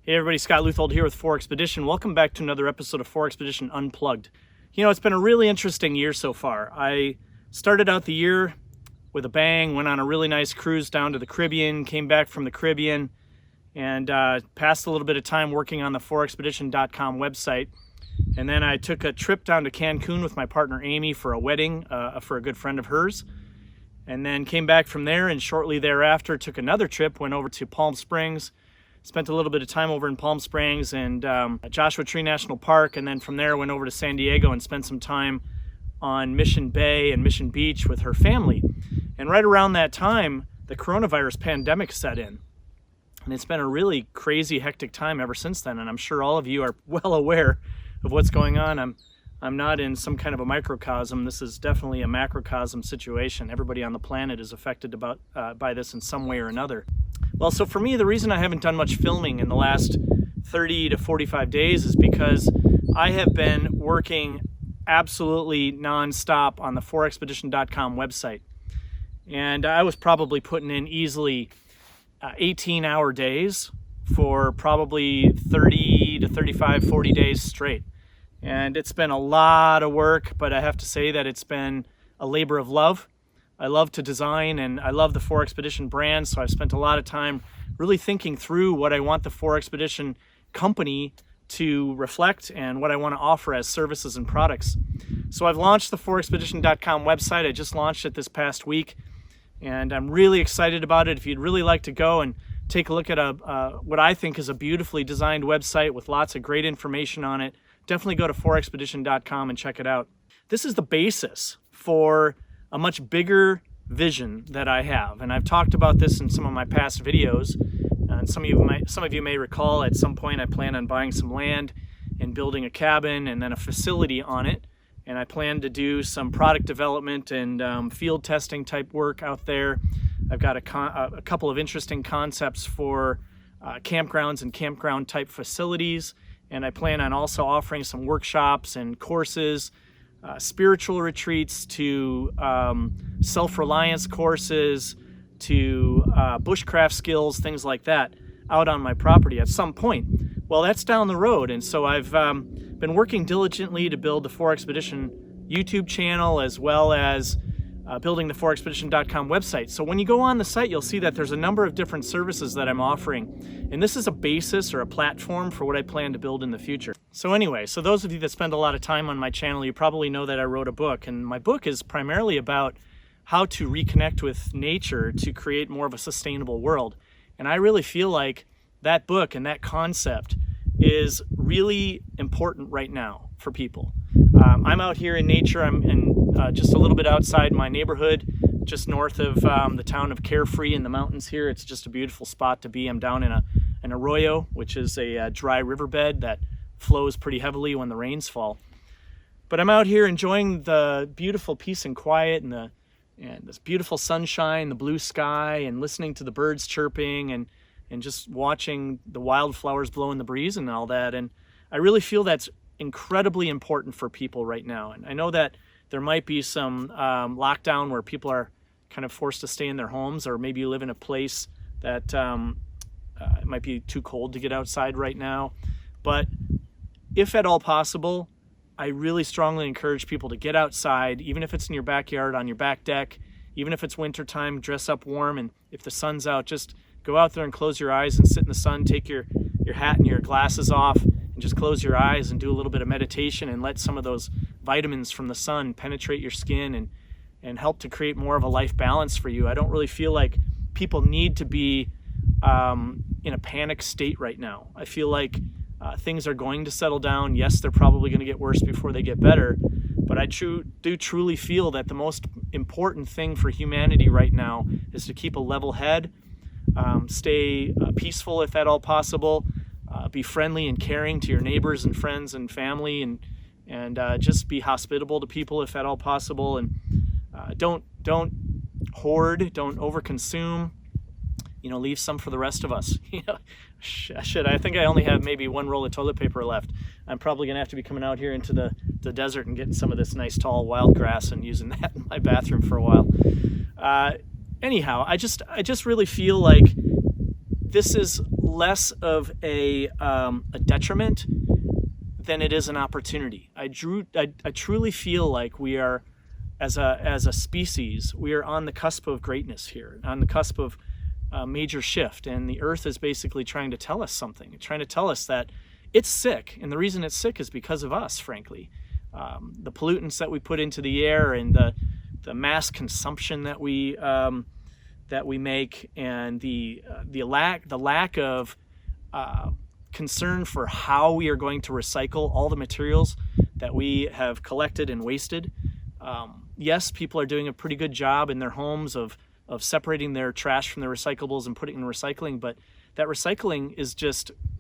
Hey everybody, Scott Leuthold here with 4XPEDITION. Welcome back to another episode of 4XPEDITION Unplugged. You know, it's been a really interesting year so far. I started out the year with a bang, went on a really nice cruise down to the Caribbean, came back from the Caribbean, and passed a little bit of time working on the 4XPEDITION.com website. And then I took a trip down to Cancun with my partner Amy for a wedding for a good friend of hers. And then came back from there, and shortly thereafter took another trip, went over to Palm Springs, spent a little bit of time over in Palm Springs and Joshua Tree National Park, and then from there went over to San Diego and spent some time on Mission Bay and Mission Beach with her family. And right around that time, the coronavirus pandemic set in. And it's been a really crazy, hectic time ever since then, and I'm sure all of you are well aware of what's going on. I'm not in some kind of a microcosm. This is definitely a macrocosm situation. Everybody on the planet is affected by this in some way or another. Well, so for me, the reason I haven't done much filming in the last 30 to 45 days is because I have been working absolutely nonstop on the 4XPEDITION.com website. And I was probably putting in easily 18-hour days for probably 30 to 35, 40 days straight. And it's been a lot of work, but I have to say that it's been a labor of love. I love to design, and I love the 4XPEDITION brand, so I've spent a lot of time really thinking through what I want the 4XPEDITION company to reflect and what I want to offer as services and products. So I've launched the 4XPEDITION.com website. I just launched it this past week, and I'm really excited about it. If you'd really like to go and take a look at what I think is a beautifully designed website with lots of great information on it, definitely go to 4XPEDITION.com and check it out. This is the basis for a much bigger vision that I have, and I've talked about this in some of my past videos. And some of you may recall at some point I plan on buying some land and building a cabin and then a facility on it. And I plan to do some product development and field testing type work out there. I've got a couple of interesting concepts for campgrounds and campground type facilities. And I plan on also offering some workshops and courses, spiritual retreats to self-reliance courses, to bushcraft skills, things like that, out on my property at some point. Well, that's down the road, and so I've been working diligently to build the 4XPEDITION YouTube channel as well as building the 4XPEDITION.com website. So when you go on the site, you'll see that there's a number of different services that I'm offering, and this is a basis or a platform for what I plan to build in the future. So anyway, so those of you that spend a lot of time on my channel, you probably know that I wrote a book, and my book is primarily about how to reconnect with nature to create more of a sustainable world. And I really feel like that book and that concept is really important right now for people. I'm out here in nature. I'm in just a little bit outside my neighborhood, just north of the town of Carefree in the mountains here. It's just a beautiful spot to be. I'm down in an arroyo, which is a dry riverbed that flows pretty heavily when the rains fall. But I'm out here enjoying the beautiful peace and quiet and this beautiful sunshine, the blue sky, and listening to the birds chirping and just watching the wildflowers blow in the breeze and all that. And I really feel that's incredibly important for people right now. And I know that there might be some lockdown where people are kind of forced to stay in their homes, or maybe you live in a place that it might be too cold to get outside right now. But if at all possible, I really strongly encourage people to get outside, even if it's in your backyard, on your back deck, even if it's wintertime, dress up warm, and if the sun's out, just go out there and close your eyes and sit in the sun, take your hat and your glasses off, and just close your eyes and do a little bit of meditation and let some of those vitamins from the sun penetrate your skin and help to create more of a life balance for you. I don't really feel like people need to be in a panic state right now. I feel like things are going to settle down. Yes, they're probably going to get worse before they get better, but I do truly feel that the most important thing for humanity right now is to keep a level head, stay peaceful if at all possible, be friendly and caring to your neighbors and friends and family, and just be hospitable to people if at all possible, and don't hoard, don't overconsume. Leave some for the rest of us. I think I only have maybe one roll of toilet paper left. I'm probably gonna have to be coming out here into the desert and getting some of this nice tall wild grass and using that in my bathroom for a while. Anyhow, I just really feel like this is less of a detriment than it is an opportunity. I truly feel like we are, as a species, we are on the cusp of greatness here, on the cusp of a major shift, and the Earth is basically trying to tell us something. It's trying to tell us that it's sick, and the reason it's sick is because of us, frankly. The pollutants that we put into the air, and the mass consumption that we make, and the lack of concern for how we are going to recycle all the materials that we have collected and wasted. Yes, people are doing a pretty good job in their homes of separating their trash from their recyclables and putting it in recycling, but that recycling is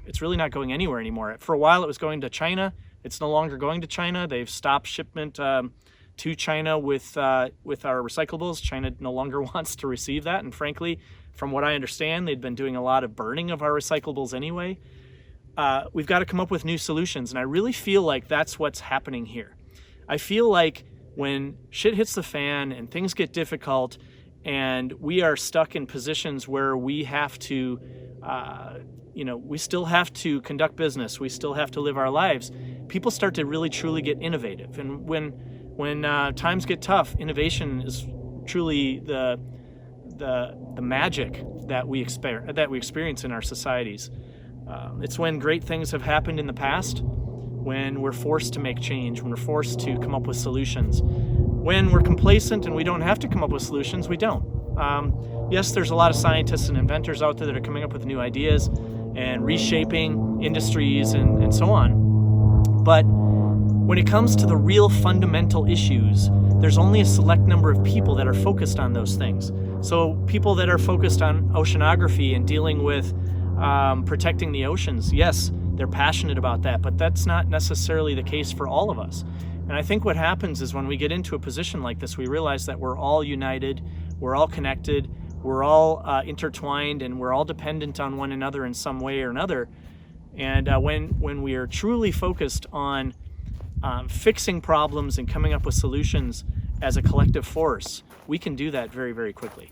it's really not going anywhere anymore. For a while it was going to China. It's no longer going to China. They've stopped shipment to China with our recyclables. China no longer wants to receive that, and frankly, from what I understand, they've been doing a lot of burning of our recyclables anyway. We've got to come up with new solutions, and I really feel like that's what's happening here. I feel like when shit hits the fan and things get difficult and we are stuck in positions where we have to, we still have to conduct business, we still have to live our lives, people start to really truly get innovative. And when times get tough, innovation is truly the magic that we experience in our societies. It's when great things have happened in the past, when we're forced to make change, when we're forced to come up with solutions. When we're complacent and we don't have to come up with solutions, we don't. Yes, there's a lot of scientists and inventors out there that are coming up with new ideas and reshaping industries and so on. But when it comes to the real fundamental issues, there's only a select number of people that are focused on those things. So people that are focused on oceanography and dealing with protecting the oceans, yes, they're passionate about that, but that's not necessarily the case for all of us. And I think what happens is when we get into a position like this, we realize that we're all united, we're all connected, we're all intertwined, and we're all dependent on one another in some way or another. And when we are truly focused on fixing problems and coming up with solutions as a collective force, we can do that very, very quickly.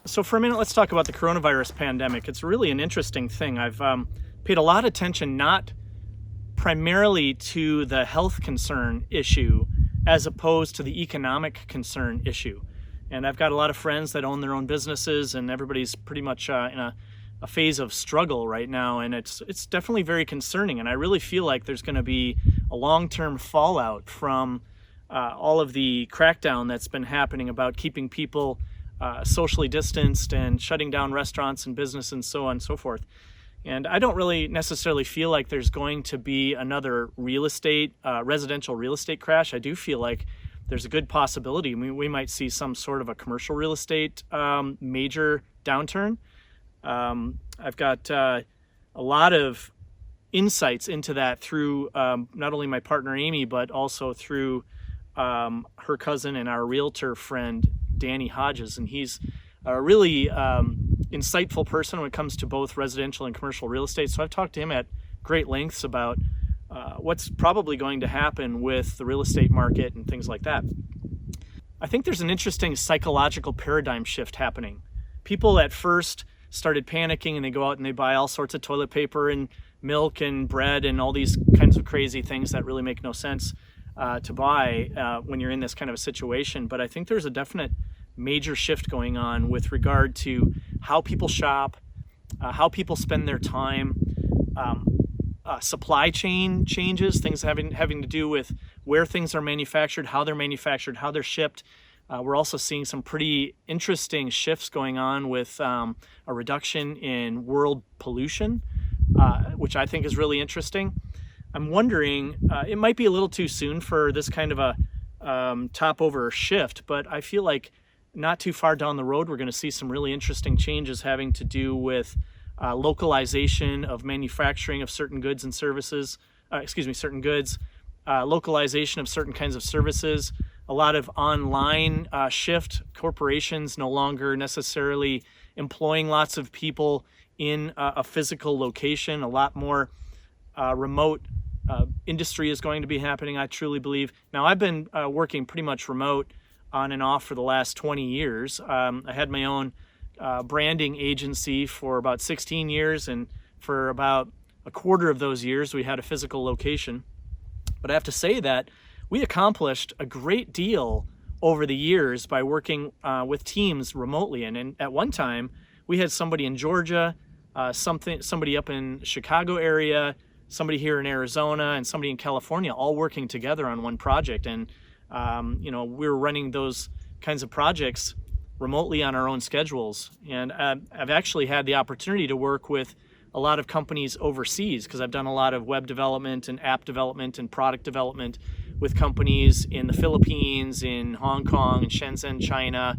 So for a minute, let's talk about the coronavirus pandemic. It's really an interesting thing. I've paid a lot of attention not primarily to the health concern issue as opposed to the economic concern issue. And I've got a lot of friends that own their own businesses, and everybody's pretty much in a phase of struggle right now, and it's definitely very concerning. And I really feel like there's going to be a long-term fallout from all of the crackdown that's been happening about keeping people socially distanced and shutting down restaurants and business and so on and so forth. And I don't really necessarily feel like there's going to be another residential real estate crash. I do feel like there's a good possibility we might see some sort of a commercial real estate major downturn. I've got a lot of insights into that through not only my partner Amy, but also through her cousin and our realtor friend Danny Hodges, and he's a really insightful person when it comes to both residential and commercial real estate. So I've talked to him at great lengths about what's probably going to happen with the real estate market and things like that. I think there's an interesting psychological paradigm shift happening. People at first started panicking and they go out and they buy all sorts of toilet paper and milk and bread and all these kinds of crazy things that really make no sense to buy when you're in this kind of a situation. But I think there's a definite major shift going on with regard to how people shop, how people spend their time, supply chain changes, things having to do with where things are manufactured, how they're shipped. We're also seeing some pretty interesting shifts going on with a reduction in world pollution, which I think is really interesting. I'm wondering, it might be a little too soon for this kind of a top-over shift, but I feel like not too far down the road, we're going to see some really interesting changes having to do with localization of manufacturing of certain goods and services, certain goods, localization of certain kinds of services, a lot of online shift, corporations no longer necessarily employing lots of people in a physical location, a lot more remote industry is going to be happening, I truly believe. Now, I've been working pretty much remote on and off for the last 20 years. I had my own branding agency for about 16 years, and for about a quarter of those years we had a physical location. But I have to say that we accomplished a great deal over the years by working with teams remotely. And at one time, we had somebody in Georgia, somebody up in Chicago area, somebody here in Arizona, and somebody in California, all working together on one project. And we were running those kinds of projects remotely on our own schedules. And I've actually had the opportunity to work with a lot of companies overseas, because I've done a lot of web development and app development and product development with companies in the Philippines, in Hong Kong, in Shenzhen, China,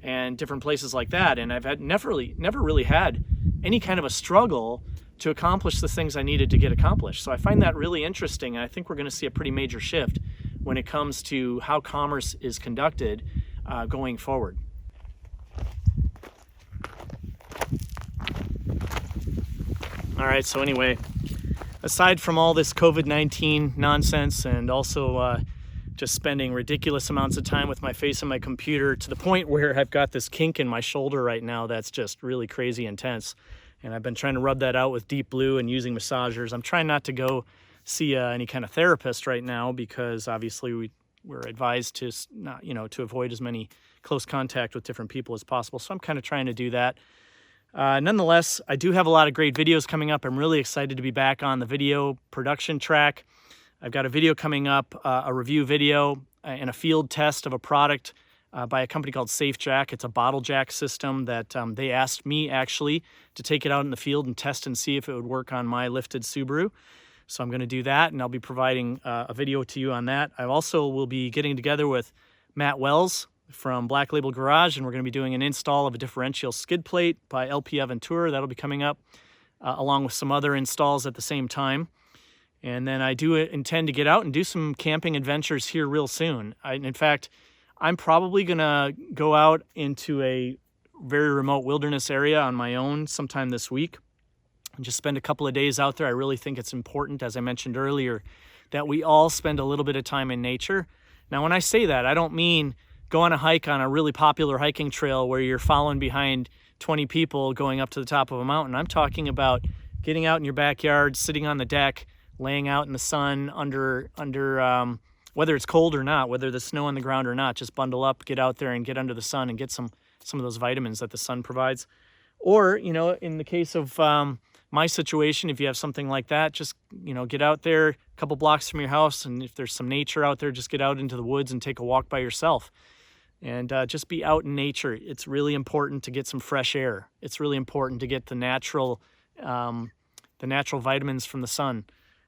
and different places like that. And I've never really had any kind of a struggle to accomplish the things I needed to get accomplished. So I find that really interesting, and I think we're going to see a pretty major shift when it comes to how commerce is conducted going forward. All right, so anyway, aside from all this COVID-19 nonsense, and also just spending ridiculous amounts of time with my face on my computer, to the point where I've got this kink in my shoulder right now that's just really crazy intense. And I've been trying to rub that out with Deep Blue and using massagers. I'm trying not to go see any kind of therapist right now, because obviously we're advised to not, to avoid as many close contact with different people as possible. So I'm kind of trying to do that. Nonetheless, I do have a lot of great videos coming up. I'm really excited to be back on the video production track. I've got a video coming up, a review video and a field test of a product by a company called SafeJack. It's a bottle jack system that they asked me actually to take it out in the field and test and see if it would work on my lifted Subaru. So I'm going to do that, and I'll be providing a video to you on that. I also will be getting together with Matt Wells from Black Label Garage, and we're going to be doing an install of a differential skid plate by LP Aventura. That'll be coming up along with some other installs at the same time. And then I do intend to get out and do some camping adventures here real soon. In fact, I'm probably going to go out into a very remote wilderness area on my own sometime this week and just spend a couple of days out there. I really think it's important, as I mentioned earlier, that we all spend a little bit of time in nature. Now, when I say that, I don't mean go on a hike on a really popular hiking trail where you're following behind 20 people going up to the top of a mountain. I'm talking about getting out in your backyard, sitting on the deck, laying out in the sun under whether it's cold or not, whether there's snow on the ground or not, just bundle up, get out there and get under the sun and get some of those vitamins that the sun provides. Or, in the case of my situation, if you have something like that, just, get out there a couple blocks from your house, and if there's some nature out there, just get out into the woods and take a walk by yourself. And just be out in nature. It's really important to get some fresh air. It's really important to get the natural vitamins from the sun.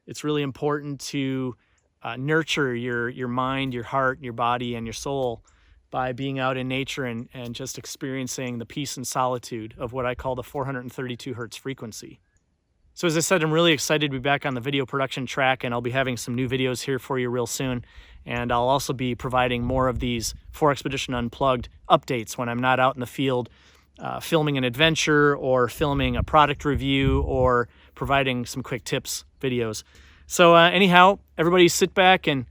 It's really important to nurture your mind, your heart, your body, and your soul by being out in nature and just experiencing the peace and solitude of what I call the 432 hertz frequency. So as I said, I'm really excited to be back on the video production track, and I'll be having some new videos here for you real soon. And I'll also be providing more of these 4XPEDITION Unplugged updates when I'm not out in the field filming an adventure or filming a product review or providing some quick tips videos. So anyhow, everybody sit back and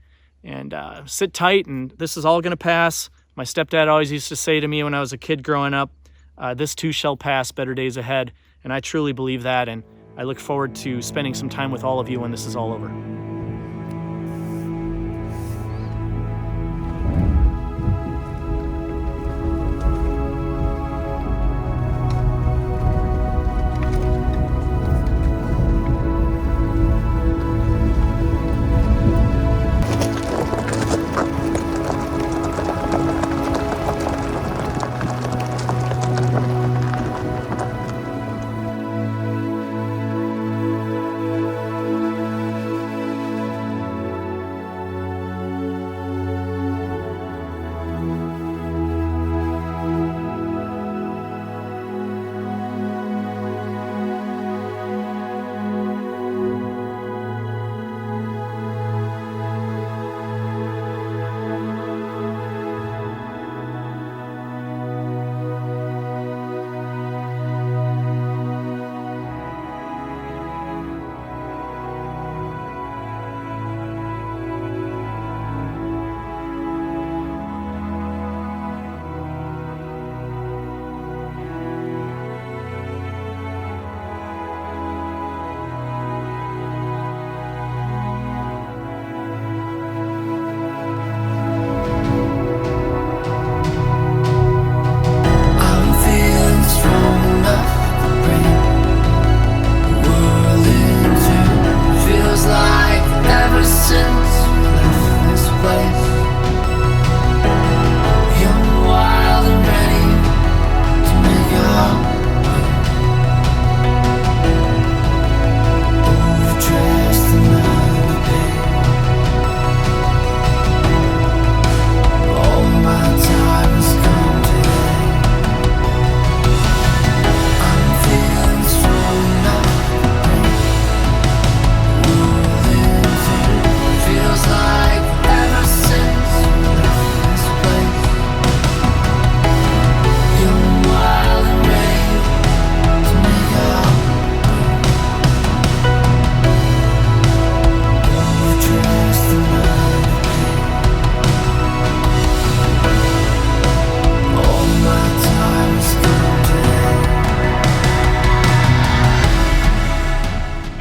sit tight, and this is all going to pass. My stepdad always used to say to me when I was a kid growing up, this too shall pass, better days ahead. And I truly believe that, and I look forward to spending some time with all of you when this is all over.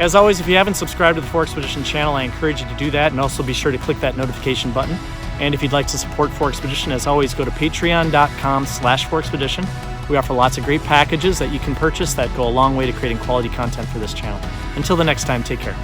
As always, if you haven't subscribed to the 4XPEDITION channel, I encourage you to do that, and also be sure to click that notification button. And if you'd like to support 4XPEDITION, as always, go to patreon.com/4XPEDITION. We offer lots of great packages that you can purchase that go a long way to creating quality content for this channel. Until the next time, take care.